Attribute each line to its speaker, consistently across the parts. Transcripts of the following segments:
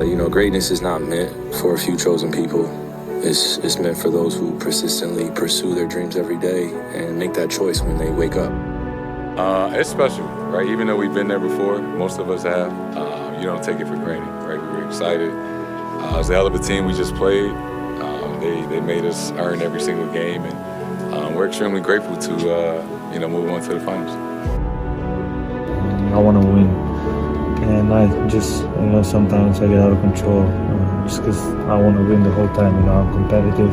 Speaker 1: Greatness is not meant for a few chosen people. It's meant for those who persistently pursue their dreams every day and make that choice when they wake up.
Speaker 2: It's special, right? Even though we've been there before, most of us have, you don't take it for granted, right? We're excited. It was a hell of a team we just played. They made us earn every single game, and we're extremely grateful to, move on to the finals.
Speaker 3: I want to win, and I just, sometimes I get out of control just because I want to win the whole time. I'm competitive.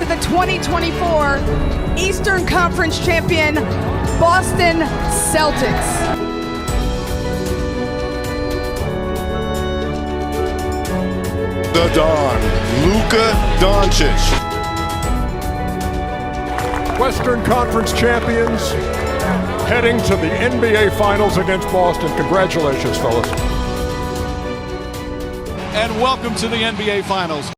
Speaker 4: The 2024 Eastern Conference champion, Boston Celtics.
Speaker 5: The Don, Luka Doncic.
Speaker 6: Western Conference champions heading to the NBA Finals against Boston. Congratulations, fellas.
Speaker 7: And welcome to the NBA Finals.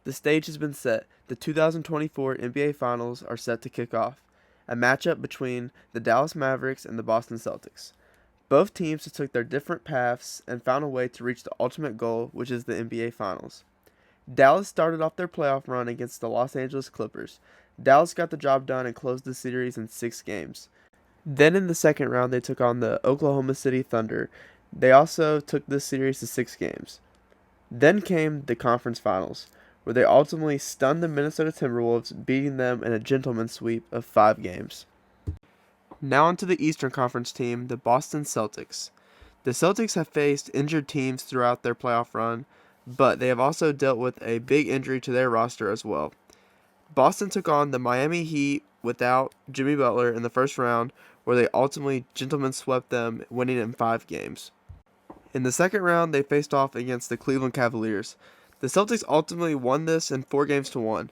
Speaker 8: The stage has been set. The 2024 NBA Finals are set to kick off. A matchup between the Dallas Mavericks and the Boston Celtics. Both teams took their different paths and found a way to reach the ultimate goal, which is the NBA Finals. Dallas started off their playoff run against the Los Angeles Clippers. Dallas got the job done and closed the series in 6 games. Then in the second round, they took on the Oklahoma City Thunder. They also took this series to 6 games. Then came the conference finals, where they ultimately stunned the Minnesota Timberwolves, beating them in a gentleman's sweep of 5 games. Now onto the Eastern Conference team, the Boston Celtics. The Celtics have faced injured teams throughout their playoff run, but they have also dealt with a big injury to their roster as well. Boston took on the Miami Heat without Jimmy Butler in the first round, where they ultimately gentlemen swept them, winning in 5 games. In the second round, they faced off against the Cleveland Cavaliers. The Celtics ultimately won this in 4 games to 1,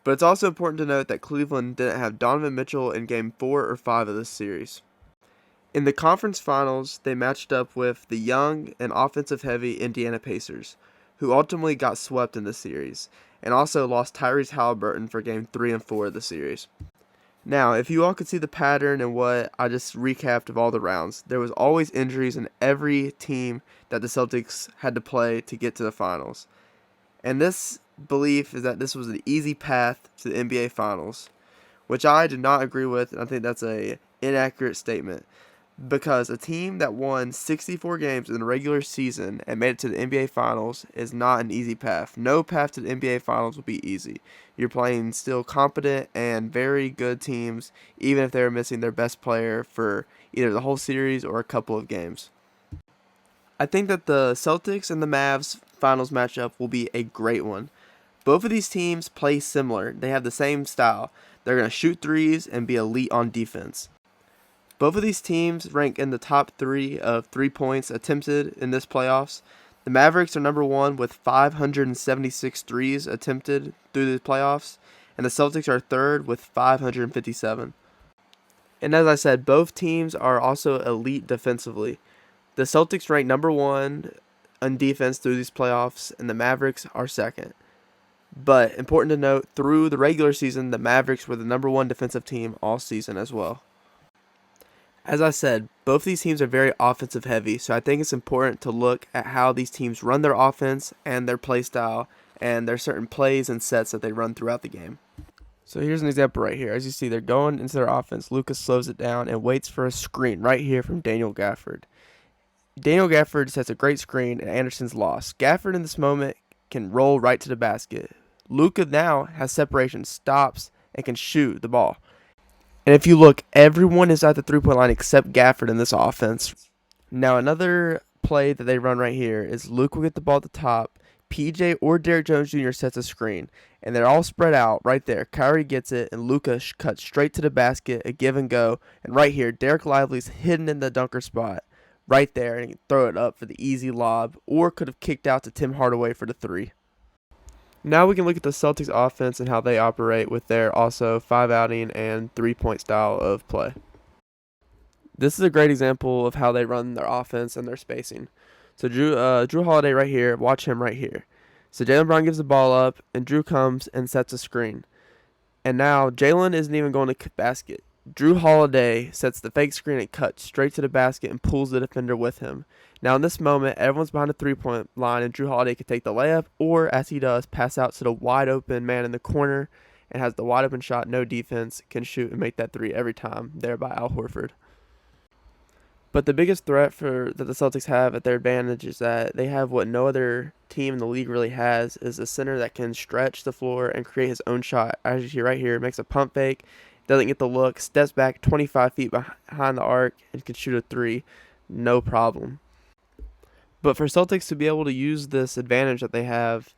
Speaker 8: but it's also important to note that Cleveland didn't have Donovan Mitchell in Game 4 or 5 of this series. In the conference finals, they matched up with the young and offensive-heavy Indiana Pacers, who ultimately got swept in this series, and also lost Tyrese Halliburton for Game 3 and 4 of the series. Now, if you all could see the pattern and what I just recapped of all the rounds, there was always injuries in every team that the Celtics had to play to get to the finals. And this belief is that this was an easy path to the NBA Finals, which I do not agree with, and I think that's an inaccurate statement. Because a team that won 64 games in the regular season and made it to the NBA Finals is not an easy path. No path to the NBA Finals will be easy. You're playing still competent and very good teams, even if they're missing their best player for either the whole series or a couple of games. I think that the Celtics and the Mavs Finals matchup will be a great one. Both of these teams play similar. They have the same style. They're going to shoot threes and be elite on defense. Both of these teams rank in the top 3 of 3 points attempted in this playoffs. The Mavericks are number 1 with 576 threes attempted through the playoffs, and the Celtics are third with 557. And as I said, both teams are also elite defensively. The Celtics rank number 1 on defense through these playoffs, and the Mavericks are second. But important to note, through the regular season, the Mavericks were the number 1 defensive team all season as well. As I said, both these teams are very offensive heavy, so I think it's important to look at how these teams run their offense and their play style, and there's certain plays and sets that they run throughout the game. So here's an example right here. As you see, they're going into their offense. Lucas slows it down and waits for a screen right here from Daniel Gafford. Daniel Gafford sets a great screen, and Anderson's lost. Gafford in this moment can roll right to the basket. Luka now has separation, stops, and can shoot the ball. And if you look, everyone is at the three-point line except Gafford in this offense. Now another play that they run right here is Luke will get the ball at the top. PJ or Derrick Jones Jr. sets a screen, and they're all spread out right there. Kyrie gets it, and Luka cuts straight to the basket, a give and go. And right here, Derek Lively's hidden in the dunker spot right there, and he can throw it up for the easy lob, or could have kicked out to Tim Hardaway for the 3. Now we can look at the Celtics offense and how they operate with their also 5-outing and 3-point style of play. This is a great example of how they run their offense and their spacing. So Drew Holiday right here. Watch him right here. So Jaylen Brown gives the ball up, and Drew comes and sets a screen. And now Jaylen isn't even going to basket. Drew Holiday sets the fake screen and cuts straight to the basket and pulls the defender with him. Now in this moment, everyone's behind the three-point line, and Drew Holiday can take the layup, or as he does, pass out to the wide open man in the corner and has the wide open shot, no defense, can shoot and make that three every time, there by Al Horford. But the biggest threat that the Celtics have at their advantage is that they have what no other team in the league really has, is a center that can stretch the floor and create his own shot. As you see right here, makes a pump fake, doesn't get the look, steps back 25 feet behind the arc, and can shoot a three, no problem. But for Celtics to be able to use this advantage that they have,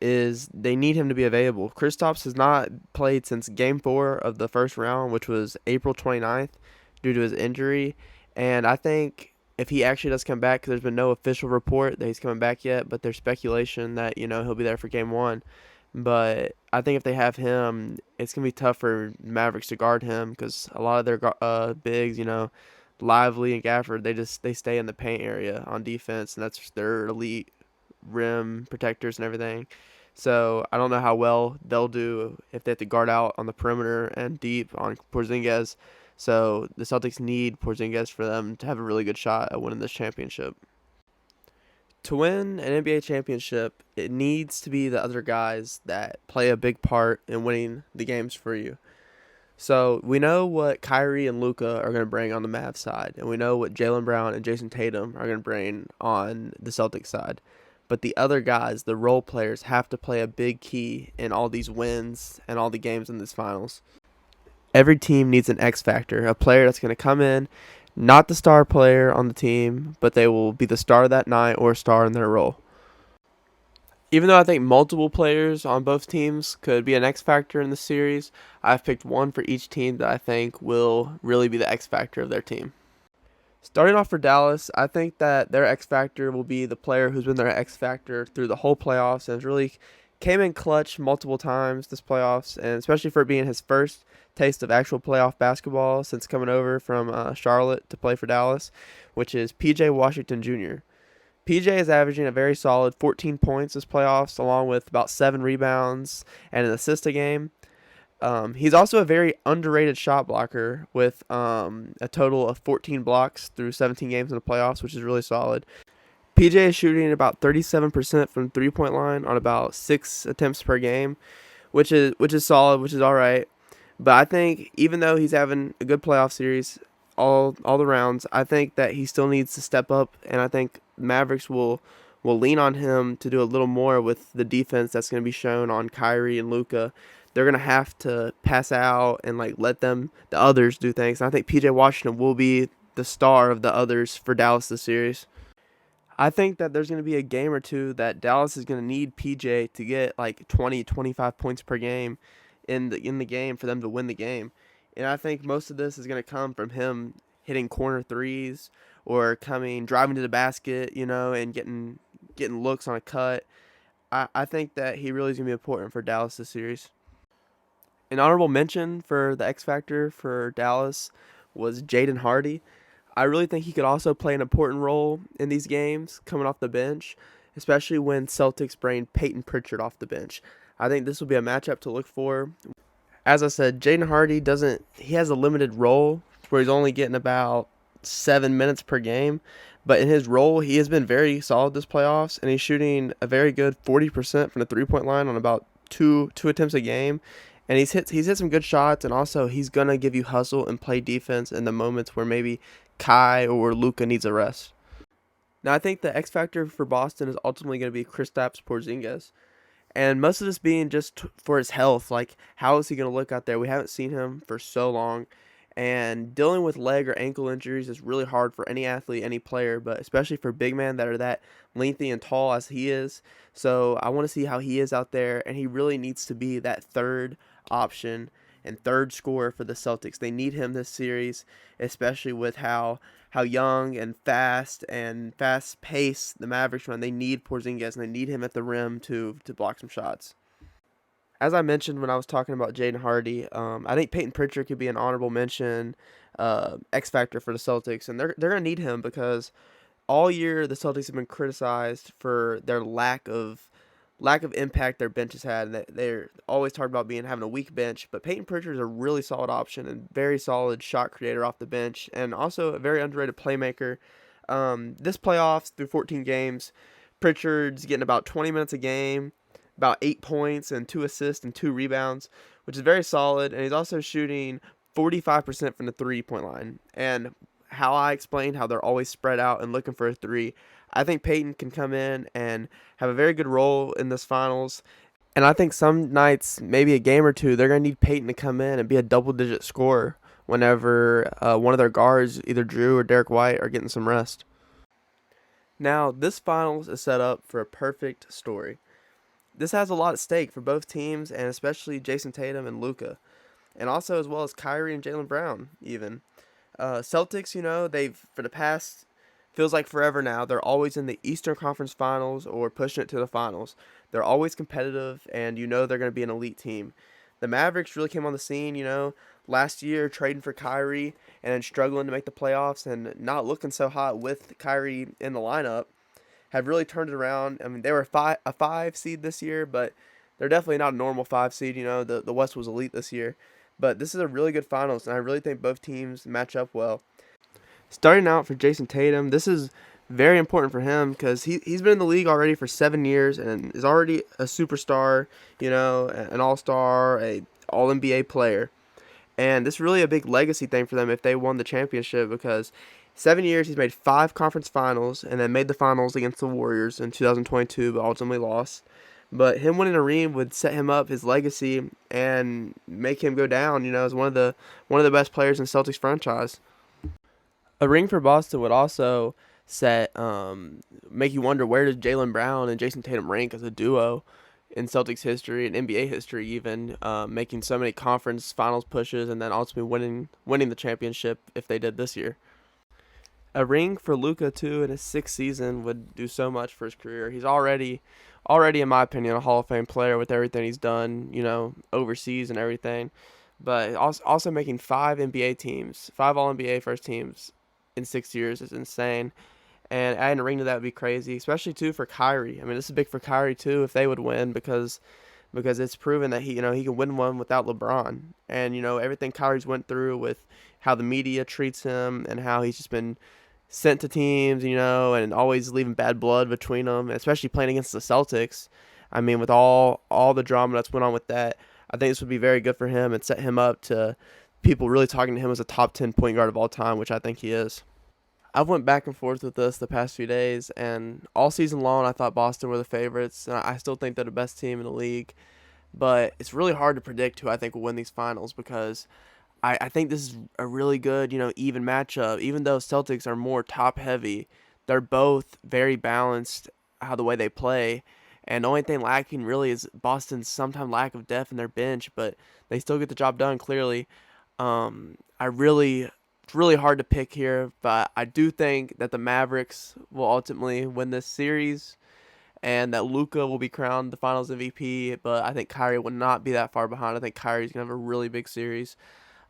Speaker 8: is they need him to be available. Kristaps has not played since Game 4 of the first round, which was April 29th, due to his injury. And I think if he actually does come back, because there's been no official report that he's coming back yet, but there's speculation that, he'll be there for Game 1. But I think if they have him, it's going to be tough for Mavericks to guard him, because a lot of their bigs, Lively and Gafford, they stay in the paint area on defense, and that's their elite rim protectors and everything. So I don't know how well they'll do if they have to guard out on the perimeter and deep on Porzingis. So the Celtics need Porzingis for them to have a really good shot at winning this championship. To win an NBA championship, it needs to be the other guys that play a big part in winning the games for you. So we know what Kyrie and Luka are going to bring on the Mavs side, and we know what Jaylen Brown and Jason Tatum are going to bring on the Celtics side. But the other guys, the role players, have to play a big key in all these wins and all the games in these finals. Every team needs an X factor, a player that's going to come in, not the star player on the team, but they will be the star that night or a star in their role. Even though I think multiple players on both teams could be an X factor in the series, I've picked one for each team that I think will really be the X factor of their team. Starting off for Dallas, I think that their X factor will be the player who's been their X factor through the whole playoffs and has really came in clutch multiple times this playoffs, and especially for it being his first taste of actual playoff basketball since coming over from Charlotte to play for Dallas, which is P.J. Washington Jr. P.J. is averaging a very solid 14 points this playoffs, along with about 7 rebounds and an assist a game. He's also a very underrated shot blocker with a total of 14 blocks through 17 games in the playoffs, which is really solid. PJ is shooting about 37% from the three-point line on about 6 attempts per game, which is solid, which is all right. But I think even though he's having a good playoff series all the rounds, I think that he still needs to step up, and I think Mavericks will lean on him to do a little more with the defense that's going to be shown on Kyrie and Luka. They're going to have to pass out and let the others do things. And I think PJ Washington will be the star of the others for Dallas this series. I think that there's going to be a game or two that Dallas is going to need PJ to get 20, 25 points per game in the game for them to win the game. And I think most of this is going to come from him hitting corner threes or driving to the basket, and getting looks on a cut. I think that he really is going to be important for Dallas this series. An honorable mention for the X Factor for Dallas was Jaden Hardy. I really think he could also play an important role in these games coming off the bench, especially when Celtics bring Peyton Pritchard off the bench. I think this will be a matchup to look for. As I said, Jaden Hardy he has a limited role where he's only getting about 7 minutes per game, but in his role, he has been very solid this playoffs, and he's shooting a very good 40% from the three-point line on about two attempts a game. And he's hit some good shots, and also he's going to give you hustle and play defense in the moments where maybe Kai or Luka needs a rest. Now, I think the X factor for Boston is ultimately going to be Kristaps Porzingis. And most of this being just for his health. How is he going to look out there? We haven't seen him for so long. And dealing with leg or ankle injuries is really hard for any athlete, any player, but especially for big men that are that lengthy and tall as he is. So I want to see how he is out there, and he really needs to be that third option and third scorer for the Celtics. They need him this series, especially with how young and fast-paced the Mavericks run. They need Porzingis, and they need him at the rim to block some shots. As I mentioned when I was talking about Jaden Hardy, I think Peyton Pritchard could be an honorable mention X factor for the Celtics, and they're going to need him because all year the Celtics have been criticized for their lack of impact their bench has had. And they're always talking about having a weak bench, but Peyton Pritchard is a really solid option and very solid shot creator off the bench, and also a very underrated playmaker. This playoffs through 14 games, Pritchard's getting about 20 minutes a game, about 8 points and 2 assists and 2 rebounds, which is very solid. And he's also shooting 45% from the 3-point line. And how I explained how they're always spread out and looking for a 3, I think Peyton can come in and have a very good role in this finals. And I think some nights, maybe a game or two, they're going to need Peyton to come in and be a double-digit scorer whenever one of their guards, either Drew or Derek White, are getting some rest. Now, this finals is set up for a perfect story. This has a lot at stake for both teams, and especially Jason Tatum and Luka, and also as well as Kyrie and Jaylen Brown even. Celtics, they've, for the past, feels like forever now, they're always in the Eastern Conference Finals or pushing it to the finals. They're always competitive, and they're going to be an elite team. The Mavericks really came on the scene, last year trading for Kyrie and then struggling to make the playoffs and not looking so hot with Kyrie in the lineup. Have really turned it around. I mean, they were a 5 seed this year, but they're definitely not a normal 5 seed. The West was elite this year. But this is a really good finals, and I really think both teams match up well. Starting out for Jason Tatum, this is very important for him because he's been in the league already for 7 years and is already a superstar, an all-star, a all-NBA player. And this is really a big legacy thing for them if they won the championship, because 7 years he's made 5 conference finals and then made the finals against the Warriors in 2022, but ultimately lost. But him winning a ring would set him up, his legacy, and make him go down, as one of the best players in Celtics franchise. A ring for Boston would also make you wonder, where does Jaylen Brown and Jason Tatum rank as a duo in Celtics history and NBA history, even making so many conference finals pushes and then ultimately winning the championship if they did this year. A ring for Luka too in his 6th season would do so much for his career. He's already in my opinion a Hall of Fame player with everything he's done, overseas and everything. But also making 5 NBA teams, 5 All-NBA first teams in 6 years is insane. And adding a ring to that would be crazy, especially too for Kyrie. I mean, this is big for Kyrie too if they would win, because it's proven that he can win one without LeBron. And everything Kyrie's went through with how the media treats him and how he's just been sent to teams, and always leaving bad blood between them, especially playing against the Celtics. I mean, with all the drama that's went on with that, I think this would be very good for him and set him up to people really talking to him as a top 10 point guard of all time, which I think he is. I've went back and forth with this the past few days, and all season long I thought Boston were the favorites, and I still think they're the best team in the league. But it's really hard to predict who I think will win these finals, because I think this is a really good, even matchup. Even though Celtics are more top-heavy, they're both very balanced how the way they play. And the only thing lacking really is Boston's sometimes lack of depth in their bench, but they still get the job done clearly. It's really hard to pick here, but I do think that the Mavericks will ultimately win this series and that Luka will be crowned the Finals MVP, but I think Kyrie will not be that far behind. I think Kyrie's going to have a really big series.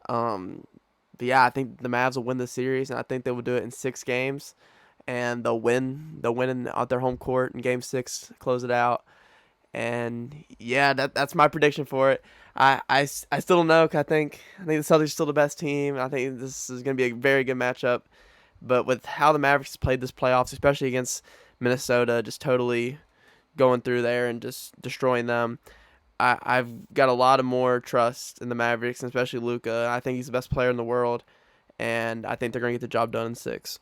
Speaker 8: But yeah, I think the Mavs will win the series, and I think they will do it in 6 games, and they'll win at their home court in Game 6, close it out. And yeah, that's my prediction for it. I still don't know, 'cause I think the Celtics are still the best team. I think this is going to be a very good matchup. But with how the Mavericks played this playoffs, especially against Minnesota, just totally going through there and just destroying them, I've got a lot of more trust in the Mavericks, and especially Luka. I think he's the best player in the world, and I think they're going to get the job done in 6.